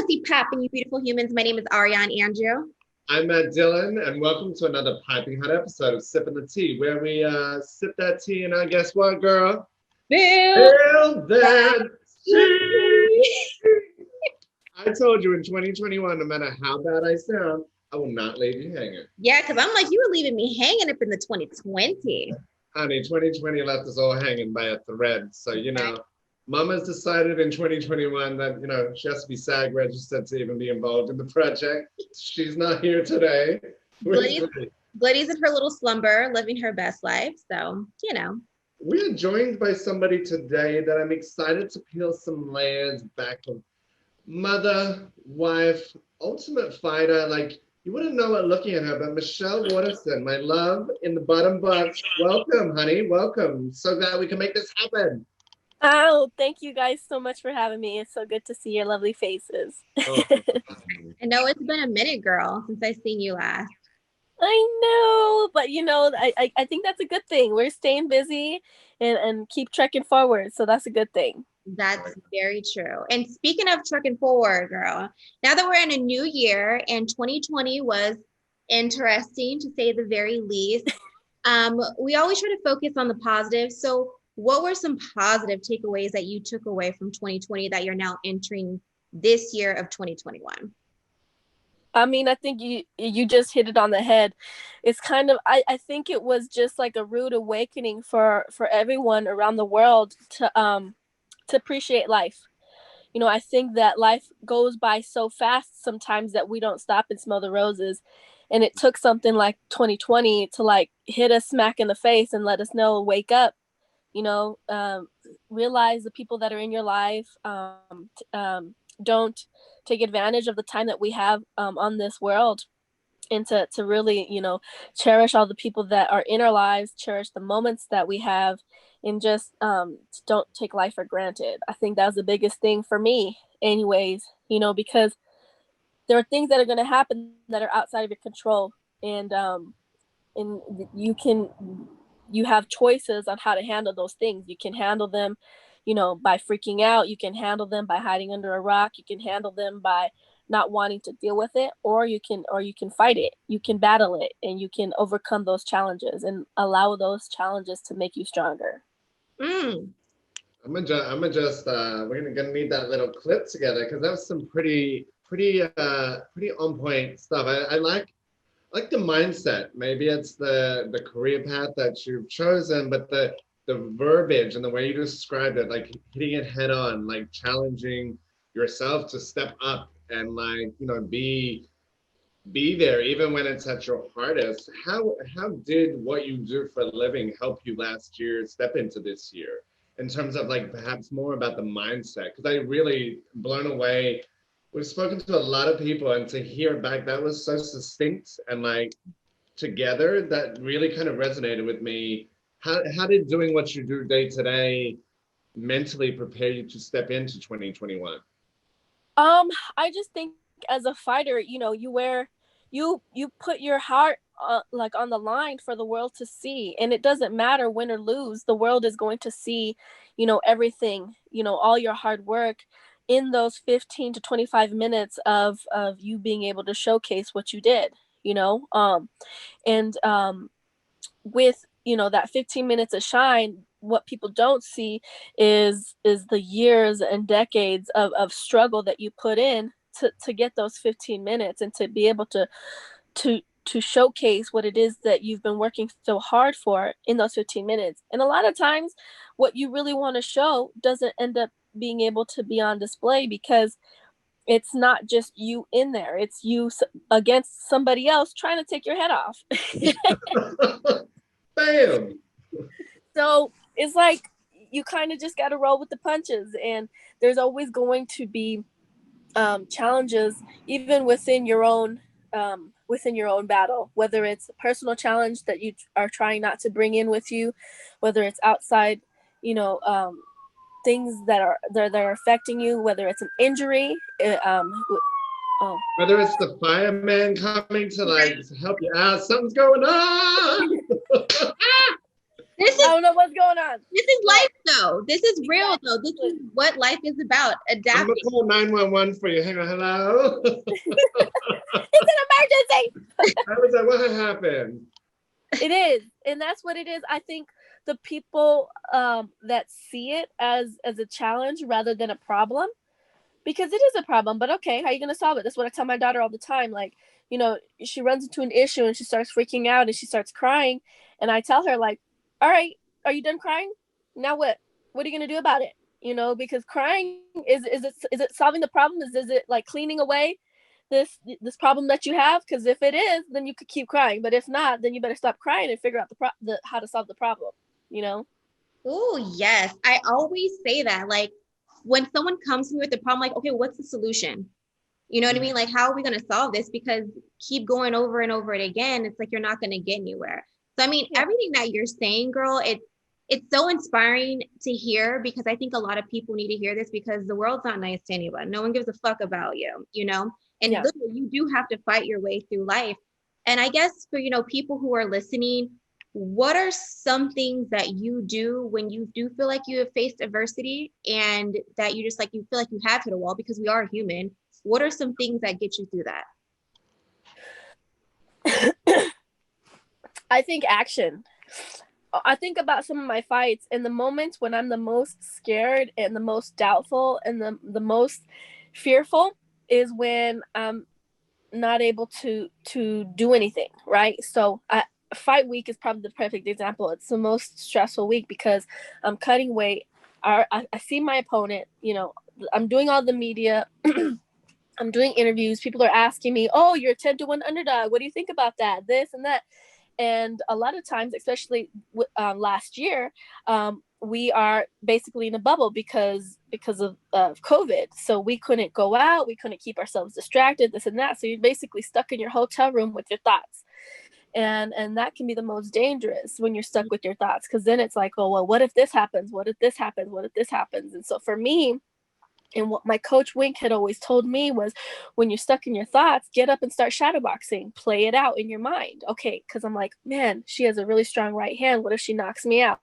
pussy popping, you beautiful humans. My name is Ariane Andrew. I'm Matt Dillon, and welcome to another piping hot episode of Sippin' the Tea, where we sip that tea, and guess what, girl? Bill. Feel that tea. I told you in 2021, no matter how bad I sound, I will not leave you hanging. Yeah, because I'm like, you were leaving me hanging up in the 2020. Honey, 2020 left us all hanging by a thread. So, Mama's decided in 2021 that, she has to be SAG registered to even be involved in the project. She's not here today. Glitty's in her little slumber, living her best life. So, We are joined by somebody today that I'm excited to peel some layers back of. Mother, wife, ultimate fighter. Like, you wouldn't know it looking at her, but Michelle Waterson, my love in the bottom box. Welcome, honey. Welcome. So glad we can make this happen. Oh, thank you guys so much for having me. It's so good to see your lovely faces. Oh. I know it's been a minute, girl, since I seen you last. I know, but I think that's a good thing. We're staying busy and keep trekking forward. So that's a good thing. That's very true. And speaking of trucking forward, girl, now that we're in a new year and 2020 was interesting to say the very least, we always try to focus on the positive. So what were some positive takeaways that you took away from 2020 that you're now entering this year of 2021? I mean, I think you just hit it on the head. It's kind of, I think it was just like a rude awakening for everyone around the world to appreciate life. I think that life goes by so fast sometimes that we don't stop and smell the roses. And it took something like 2020 to like hit us smack in the face and let us know, wake up, realize the people that are in your life. Don't take advantage of the time that we have on this world, and to really, cherish all the people that are in our lives, cherish the moments that we have, and just don't take life for granted. I think that was the biggest thing for me anyways, because there are things that are going to happen that are outside of your control, and you have choices on how to handle those things. You can handle them by freaking out. You can handle them by hiding under a rock. You can handle them by not wanting to deal with it, or you can fight it. You can battle it, and you can overcome those challenges and allow those challenges to make you stronger. I'm gonna just we're gonna need that little clip together, because that was some pretty on point stuff. I like the mindset. Maybe it's the career path that you've chosen, but the verbiage and the way you described it, like hitting it head on, like challenging yourself to step up and be there even when it's at your hardest. How did what you do for a living help you last year step into this year, in terms of like perhaps more about the mindset? Because I really blown away. We've spoken to a lot of people, and to hear back, that was so succinct and like together, that really kind of resonated with me. How did doing what you do day to day mentally prepare you to step into 2021? I just think as a fighter, you put your heart like on the line for the world to see, and it doesn't matter win or lose. The world is going to see, everything, all your hard work in those 15 to 25 minutes of you being able to showcase what you did, with that 15 minutes of shine, what people don't see is the years and decades of struggle that you put in to get those 15 minutes, and to be able to showcase what it is that you've been working so hard for in those 15 minutes. And a lot of times what you really want to show doesn't end up being able to be on display, because it's not just you in there, it's you against somebody else trying to take your head off. Bam. So it's like you kind of just got to roll with the punches, and there's always going to be challenges even within your own battle, whether it's a personal challenge that you are trying not to bring in with you, whether it's outside things that are affecting you, whether it's an injury, whether it's the fireman coming to help you out, something's going on. I don't know what's going on. This is life though. This is real though. This is what life is about. I'm Adapting. gonna call 911 for you. Hang on, hello. It's an emergency. I was like, what happened? It is, and that's what it is. I think the people that see it as a challenge rather than a problem, because it is a problem, but okay, how are you going to solve it? That's what I tell my daughter all the time. Like, you know, she runs into an issue and she starts freaking out and she starts crying, and I tell her, like, all right, are you done crying? Now what are you going to do about it? You know, because crying is it solving the problem? Is it like cleaning away this problem that you have? Because if it is, then you could keep crying, but if not, then you better stop crying and figure out how to solve the problem, you know. Oh yes, I always say that. Like when someone comes to me with a problem, like, okay, what's the solution? You know what I mean? Like, how are we going to solve this? Because keep going over and over it again, it's like you're not going to get anywhere. So I mean, everything that you're saying, girl, it's so inspiring to hear, because I think a lot of people need to hear this, because the world's not nice to anyone. No one gives a fuck about you, you know? And literally, you do have to fight your way through life. And I guess for, you know, people who are listening, what are some things that you do when you do feel like you have faced adversity and that you just like, you feel like you have hit a wall, because we are human? What are some things that get you through that? I think action. I think about some of my fights, and the moments when I'm the most scared and the most doubtful and the most fearful is when I'm not able to do anything, right? So fight week is probably the perfect example. It's the most stressful week because I'm cutting weight. I see my opponent, you know, I'm doing all the media. I'm doing interviews. People are asking me, oh, you're a 10-1 underdog. What do you think about that? This and that. And a lot of times, especially last year, we are basically in a bubble because of COVID. So we couldn't go out. We couldn't keep ourselves distracted, this and that. So you're basically stuck in your hotel room with your thoughts. And that can be the most dangerous when you're stuck with your thoughts, because then it's like, oh, well, what if this happens? What if this happens? What if this happens? And so for me, and what my coach Wink had always told me was, when you're stuck in your thoughts, get up and start shadowboxing, play it out in your mind. Okay, because I'm like, man, she has a really strong right hand. What if she knocks me out?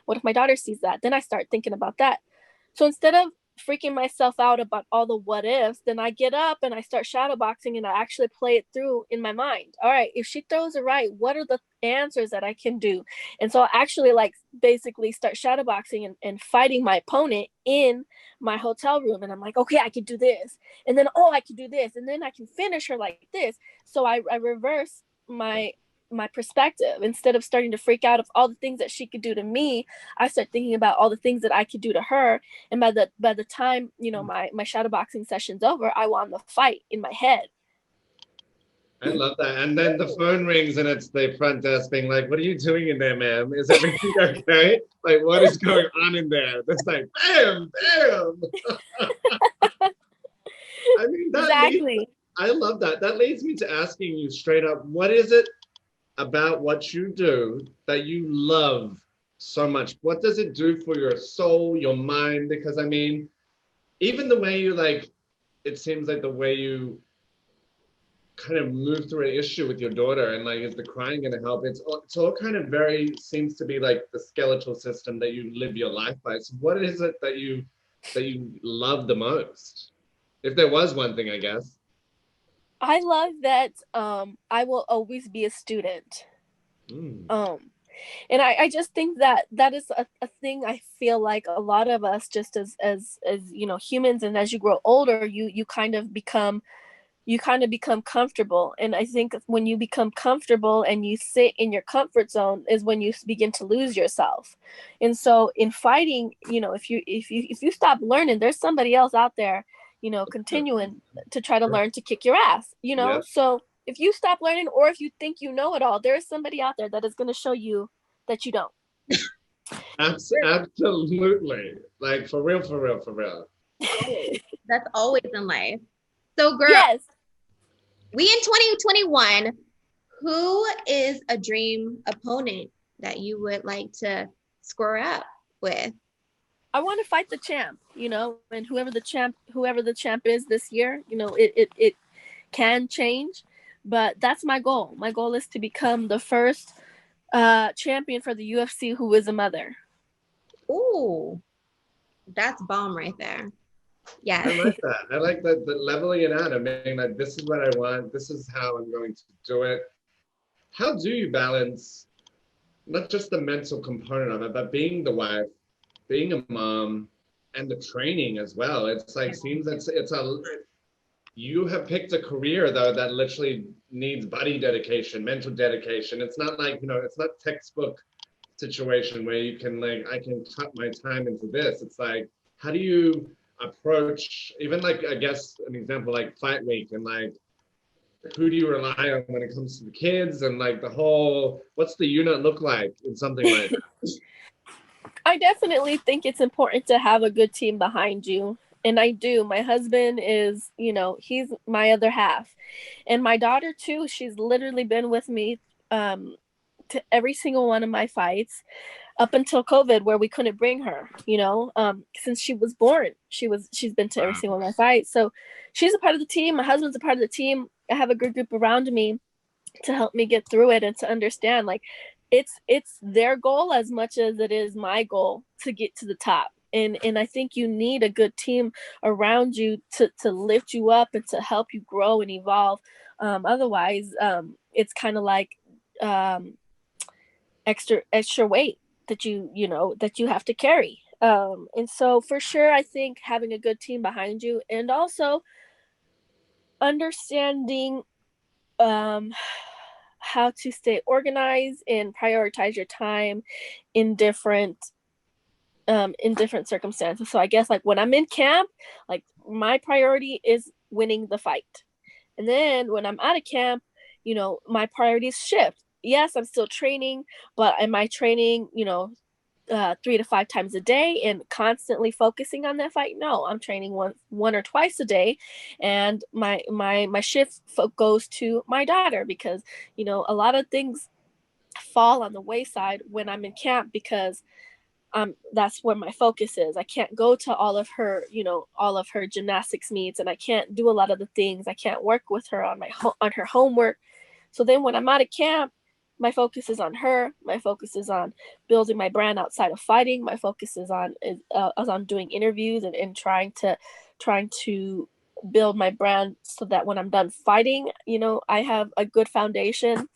What if my daughter sees that? Then I start thinking about that. So instead of freaking myself out about all the what ifs, then I get up and I start shadowboxing and I actually play it through in my mind. All right, if she throws it right, what are the answers that I can do? And so I actually like basically start shadowboxing and fighting my opponent in my hotel room. And I'm like, okay, I can do this. And then, oh, I can do this. And then I can finish her like this. So I reverse my perspective. Instead of starting to freak out of all the things that she could do to me, I start thinking about all the things that I could do to her. And by the time, you know, my shadowboxing session's over, I won the fight in my head. I love that. And then the phone rings and it's the front desk being like, what are you doing in there, ma'am? Is everything okay? Like, what is going on in there? That's like, bam, bam. I mean, exactly. I love that. That leads me to asking you straight up, what is it about what you do that you love so much? What does it do for your soul, your mind? Because I mean, even the way you like, it seems like the way you kind of move through an issue with your daughter, and like, is the crying going to help? It's all kind of very, seems to be like the skeletal system that you live your life by. So what is it that you love the most? If there was one thing, I guess. I love that I will always be a student. And I just think that is a thing. I feel like a lot of us, just as you know, humans, and as you grow older, you kind of become comfortable. And I think when you become comfortable and you sit in your comfort zone is when you begin to lose yourself. And so in fighting, you know, if you stop learning, there's somebody else out there, you know, continuing to try to learn to kick your ass, you know. Yep. So if you stop learning, or if you think you know it all, there's somebody out there that is going to show you that you don't. Absolutely. Like, for real, for real, for real. That's always in life. So girl, yes. We in 2021, who is a dream opponent that you would like to square up with? I want to fight the champ, you know, and whoever the champ is this year, you know, it can change, but that's my goal. My goal is to become the first champion for the UFC who is a mother. Ooh, that's bomb right there. I Yes. like that. I like that the leveling it out. I mean, like, this is what I want. This is how I'm going to do it. How do you balance not just the mental component of it, but being the wife, being a mom, and the training as well? It's like seems it's a you have picked a career though that literally needs body dedication, mental dedication. It's not like, it's not textbook situation where you can like I can cut my time into this. It's like how do you approach even like I guess an example like fight week and like who do you rely on when it comes to the kids and like the whole what's the unit look like in something like that? I definitely think it's important to have a good team behind you. And I do. My husband is, he's my other half. And my daughter, too, she's literally been with me to every single one of my fights up until COVID, where we couldn't bring her, since she was born. She's been to every single one of my fights. So she's a part of the team. My husband's a part of the team. I have a good group around me to help me get through it and to understand like it's their goal as much as it is my goal to get to the top. And I think you need a good team around you to lift you up and to help you grow and evolve. Otherwise, it's kind of like extra weight that that you have to carry. And so for sure, I think having a good team behind you and also understanding how to stay organized and prioritize your time in different circumstances. So I guess like when I'm in camp, like my priority is winning the fight. And then when I'm out of camp, my priorities shift. Yes, I'm still training, but am I training, 3 to 5 times a day and constantly focusing on that fight? No, I'm training one or twice a day, and my shift goes to my daughter because a lot of things fall on the wayside when I'm in camp because that's where my focus is. I can't go to all of her gymnastics meets, and I can't do a lot of the things. I can't work with her on on her homework. So then when I'm out of camp, my focus is on her. My focus is on building my brand outside of fighting. My focus is on doing interviews and trying to build my brand so that when I'm done fighting, I have a good foundation.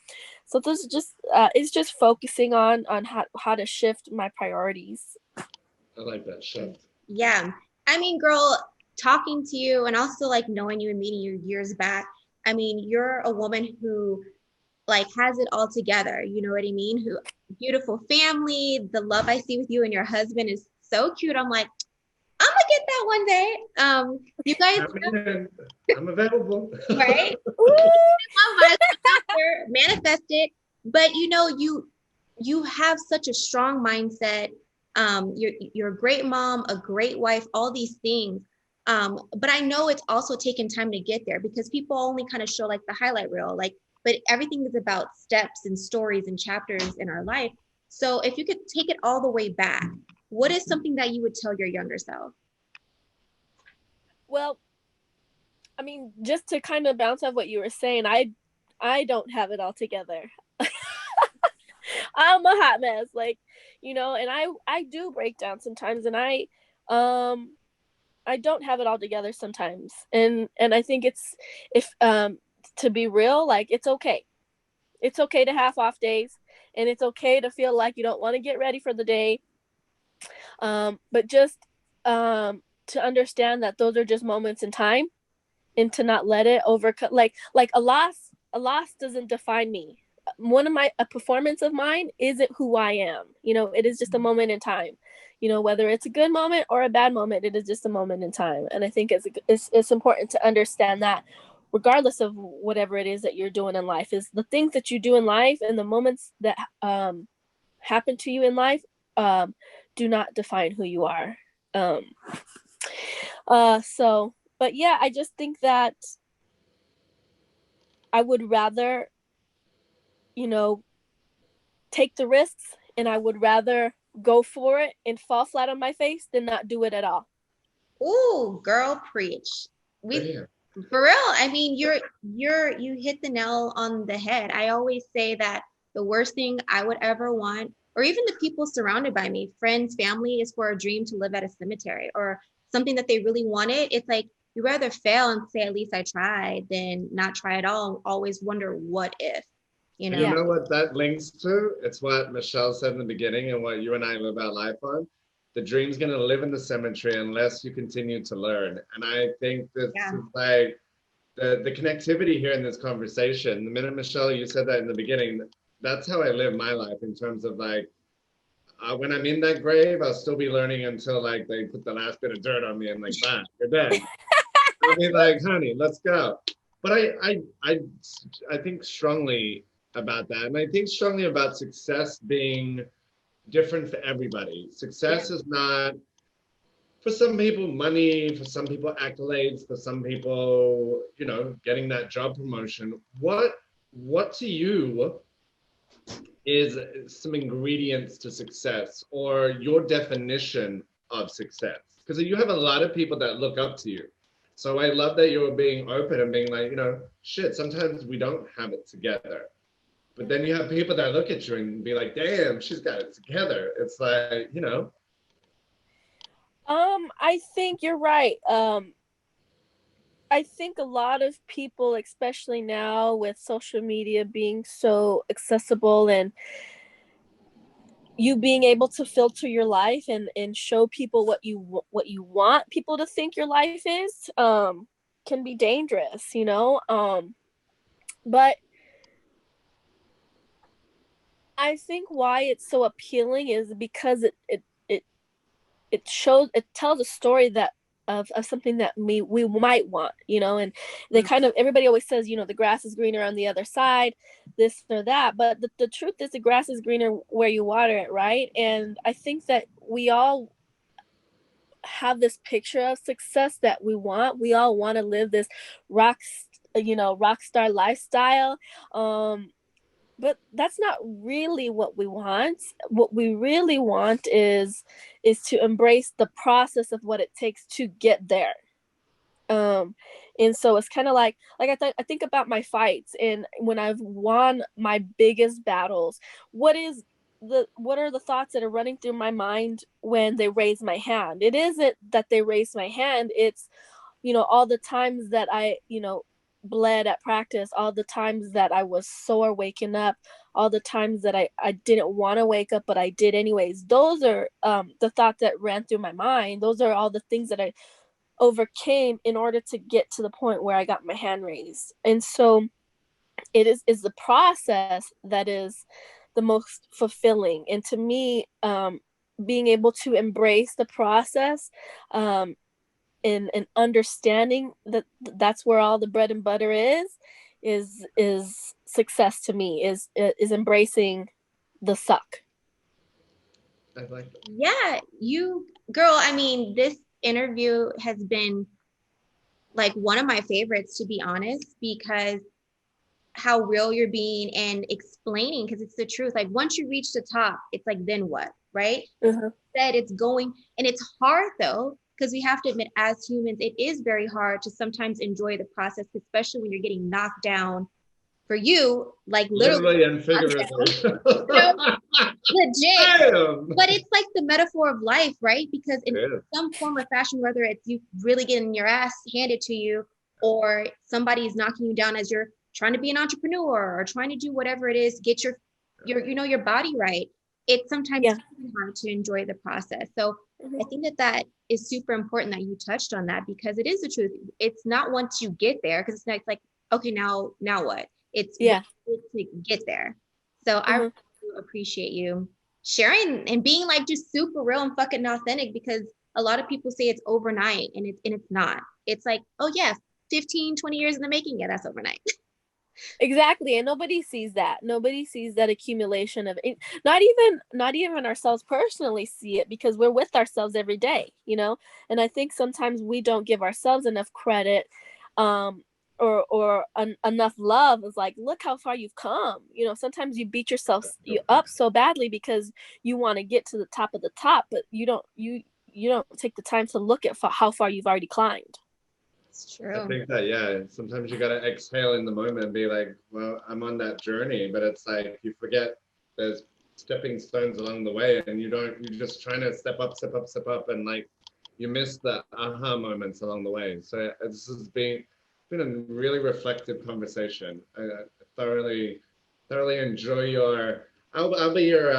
So this is just it's just focusing on how to shift my priorities. I like that shift. Yeah. I mean, girl, talking to you and also like knowing you and meeting you years back, I mean, you're a woman who like has it all together. You know what I mean? Who beautiful family, the love I see with you and your husband is so cute. I'm like, I'm gonna get that one day. You guys I'm available. right? Manifest it. But you have such a strong mindset. You're a great mom, a great wife, all these things. But I know it's also taken time to get there because people only kind of show like the highlight reel, like, but everything is about steps and stories and chapters in our life. So if you could take it all the way back, what is something that you would tell your younger self? Well, I mean, just to kind of bounce off what you were saying, I don't have it all together. I'm a hot mess, like, and I do break down sometimes, and I don't have it all together sometimes, and I think it's if to be real, like it's okay. It's okay to have off days, and it's okay to feel like you don't want to get ready for the day. But just to understand that those are just moments in time, and to not let it overcome. Like a loss doesn't define me. A performance of mine isn't who I am. It is just a moment in time. Whether it's a good moment or a bad moment, it is just a moment in time. And I think it's important to understand that regardless of whatever it is that you're doing in life, is the things that you do in life and the moments that happen to you in life do not define who you are. But yeah, I just think that I would rather, take the risks, and I would rather go for it and fall flat on my face than not do it at all. Ooh, girl, preach. For real. I mean, you hit the nail on the head. I always say that the worst thing I would ever want or even the people surrounded by me, friends, family, is for a dream to live at a cemetery or something that they really wanted. It's like, you rather fail and say, at least I tried, than not try at all. Always wonder what if, you And you know? know what that links to? It's what Michelle said in the beginning and what you and I live our life on. The dream's going to live in the cemetery unless you continue to learn. And I think this Yeah. is like the connectivity here in this conversation. The minute, Michelle, you said that in the beginning, that's how I live my life in terms of like, when I'm in that grave, I'll still be learning until like they put the last bit of dirt on me and like, bam, you're dead. I'll be like, honey, let's go. But I think strongly about that. And I think strongly about success being different for everybody. Success is not, for some people, money, for some people, accolades, for some people, you know, getting that job promotion. What to you is some ingredients to success or your definition of success? Because you have a lot of people that look up to you. So I love that you're being open and being like, you know, shit, sometimes we don't have it together. But then you have people that look at you and be like, damn, she's got it together. It's like, you know. I think you're right. I think a lot of people, especially now with social media being so accessible and you being able to filter your life and show people what you want people to think your life is, can be dangerous, you know. But I think why it's so appealing is because it shows, it tells a story that of something that we might want, you know. And they kind of, everybody always says, you know, the grass is greener on the other side, this or that, but the truth is the grass is greener where you water it, right? And I think that we all have this picture of success that we all want to live this rock star lifestyle. But that's not really what we want. What we really want is to embrace the process of what it takes to get there. And so it's kind of like I think about my fights and when I've won my biggest battles, what are the thoughts that are running through my mind when they raise my hand? It isn't that they raise my hand, it's, you know, all the times that I, you know, bled at practice, all the times that I was sore waking up, all the times that I didn't want to wake up, but I did anyways. Those are the thoughts that ran through my mind. Those are all the things that I overcame in order to get to the point where I got my hand raised. And so it is the process that is the most fulfilling. And to me, being able to embrace the process, and understanding that that's where all the bread and butter is success to me, is embracing the suck. I like that. Yeah, you, girl, I mean, this interview has been like one of my favorites, to be honest, because how real you're being and explaining, because it's the truth. Like once you reach the top, it's like, then what, right? Uh-huh. That it's going, and it's hard though, because we have to admit, as humans, it is very hard to sometimes enjoy the process, especially when you're getting knocked down. For you, like Literally literally, and figuratively. you know, legit. Damn. But it's like the metaphor of life, right? Because in Yeah. some form or fashion, whether it's you really getting your ass handed to you or somebody's knocking you down as you're trying to be an entrepreneur or trying to do whatever it is, get your body right. It's sometimes hard to enjoy the process. So I think that is super important that you touched on that, because it is the truth. It's not once you get there, because it's not like, okay, now what? It's to get there. So I really appreciate you sharing and being like just super real and fucking authentic, because a lot of people say it's overnight and it's not. It's like, oh yeah, 15, 20 years in the making. Yeah, that's overnight. Exactly. And nobody sees that accumulation of it. Not even ourselves personally see it, because we're with ourselves every day, you know. And I think sometimes we don't give ourselves enough credit, or enough love. Is like, look how far you've come, you know. Sometimes you beat yourself up so badly because you want to get to the top of the top, but you don't take the time to look at how far you've already climbed. It's true. I think that, yeah, sometimes you got to exhale in the moment and be like, well, I'm on that journey. But it's like you forget there's stepping stones along the way, and you're just trying to step up, and like you miss the aha moments along the way. So this has been a really reflective conversation. I thoroughly enjoy your. I'll be your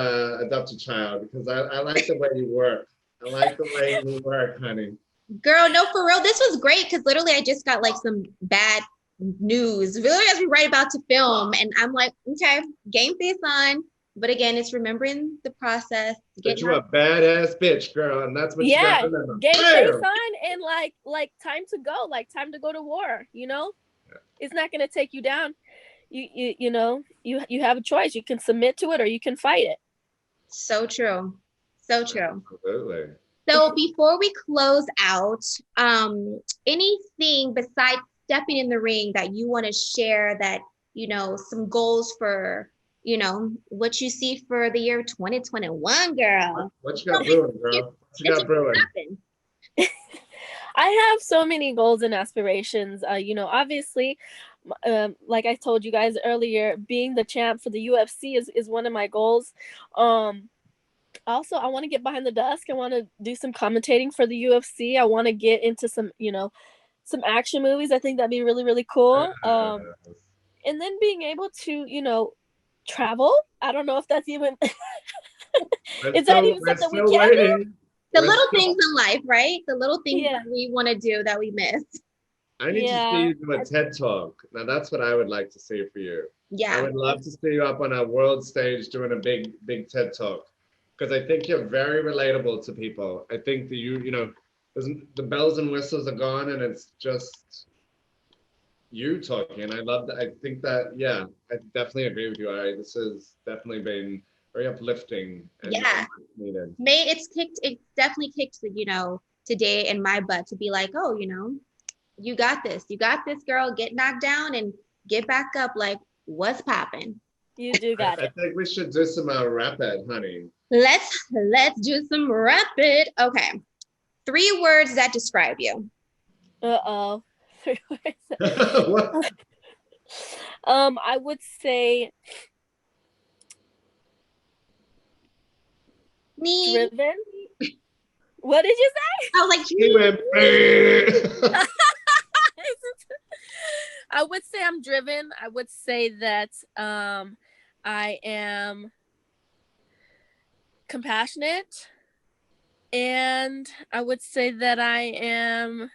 adopted child because I like the way you work. I like the way you work, honey. Girl, no, for real. This was great because literally I just got like some bad news. Literally, as we right about to film, and I'm like, okay, game face on. But again, it's remembering the process. But you a badass bitch, girl, and that's what you gotta remember. Game face on, and like time to go, like time to go to war. You know, it's not gonna take you down. You know, you have a choice. You can submit to it or you can fight it. So true. So true. Absolutely. So before we close out, anything besides stepping in the ring that you want to share that, you know, some goals for, you know, what you see for the year 2021, girl? What you got brewing, girl? What you got brewing? I have so many goals and aspirations. You know, obviously, like I told you guys earlier, being the champ for the UFC is one of my goals. Also, I want to get behind the desk. I want to do some commentating for the UFC. I want to get into some, you know, some action movies. I think that'd be really, really cool. And then being able to, you know, travel. I don't know if that's even is that even something we can do? The little things in life, right? The little things that we want to do that we miss. I need to see you do a TED Talk. Now that's what I would like to see for you. Yeah. I would love to see you up on a world stage doing a big TED Talk. Because I think you're very relatable to people. I think that you know, the bells and whistles are gone and it's just you talking. I love that. I think that, yeah, I definitely agree with you, Ari. This has definitely been very uplifting. And needed. It definitely kicked, you know, today in my butt to be like, oh, you know, you got this, girl. Get knocked down and get back up. Like, what's popping? You do got it. I think we should do some rapid, honey. Let's do some rapid. Okay, 3 words that describe you. 3 words. What? I would say driven. What did you say? I was like, I would say I'm driven. I would say that I am compassionate, and I would say that I am,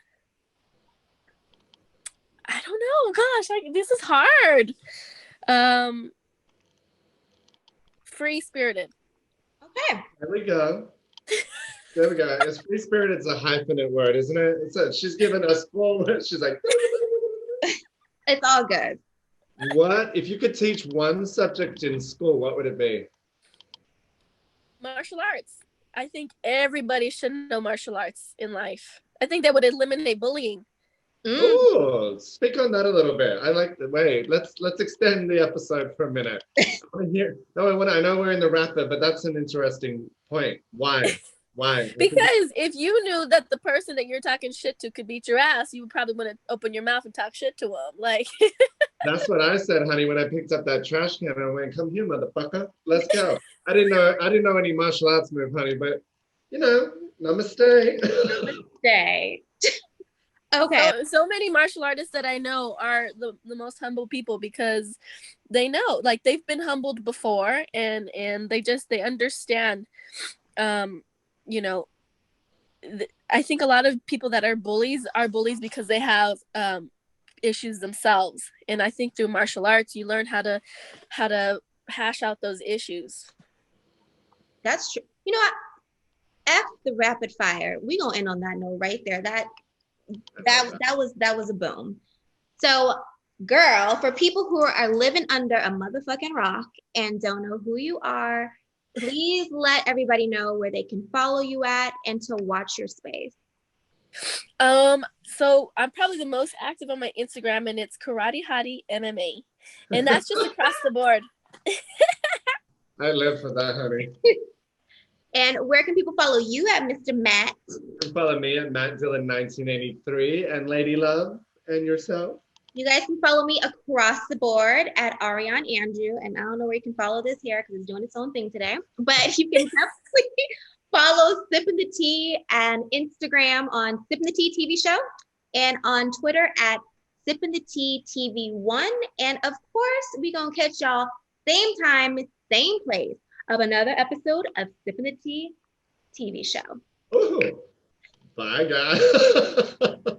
I don't know, gosh, this is hard. Free-spirited. Okay. There we go. It's free-spirited. It's a hyphenate word, isn't it? She's giving us 4 words. She's like, it's all good. What if you could teach one subject in school? What would it be? Martial arts. I think everybody should know martial arts in life. I think that would eliminate bullying. Oh, speak on that a little bit. I like the way. Let's extend the episode for a minute. I know we're in the rapid, but that's an interesting point. Why? Because if you knew that the person that you're talking shit to could beat your ass, you would probably want to open your mouth and talk shit to them. Like that's what I said, honey, when I picked up that trash can. I went, "Come here, motherfucker. Let's go." I didn't know any martial arts move, honey, but you know, namaste. Namaste. Okay. So many martial artists that I know are the most humble people because they know, like, they've been humbled before, and they understand. You know, I think a lot of people that are bullies because they have issues themselves, and I think through martial arts you learn how to hash out those issues. That's true. You know what? F the rapid fire. We gonna end on that note right there. That was a boom. So, girl, for people who are living under a motherfucking rock and don't know who you are, please let everybody know where they can follow you at and to watch your space. So I'm probably the most active on my Instagram, and it's Karate Hottie MMA, and that's just across the board. I live for that, honey. And where can people follow you at, Mr. Matt? You can follow me at Matt Dillon 1983 and Lady Love, and yourself. You guys can follow me across the board at Ariane Andrew. And I don't know where you can follow this here because it's doing its own thing today. But you can definitely follow Sippin' the Tea and Instagram on Sippin' the Tea TV show and on Twitter at Sippin' the Tea TV1. And of course, we gonna catch y'all same time, same place of another episode of Sippin' the Tea TV show. Ooh. Bye, guys.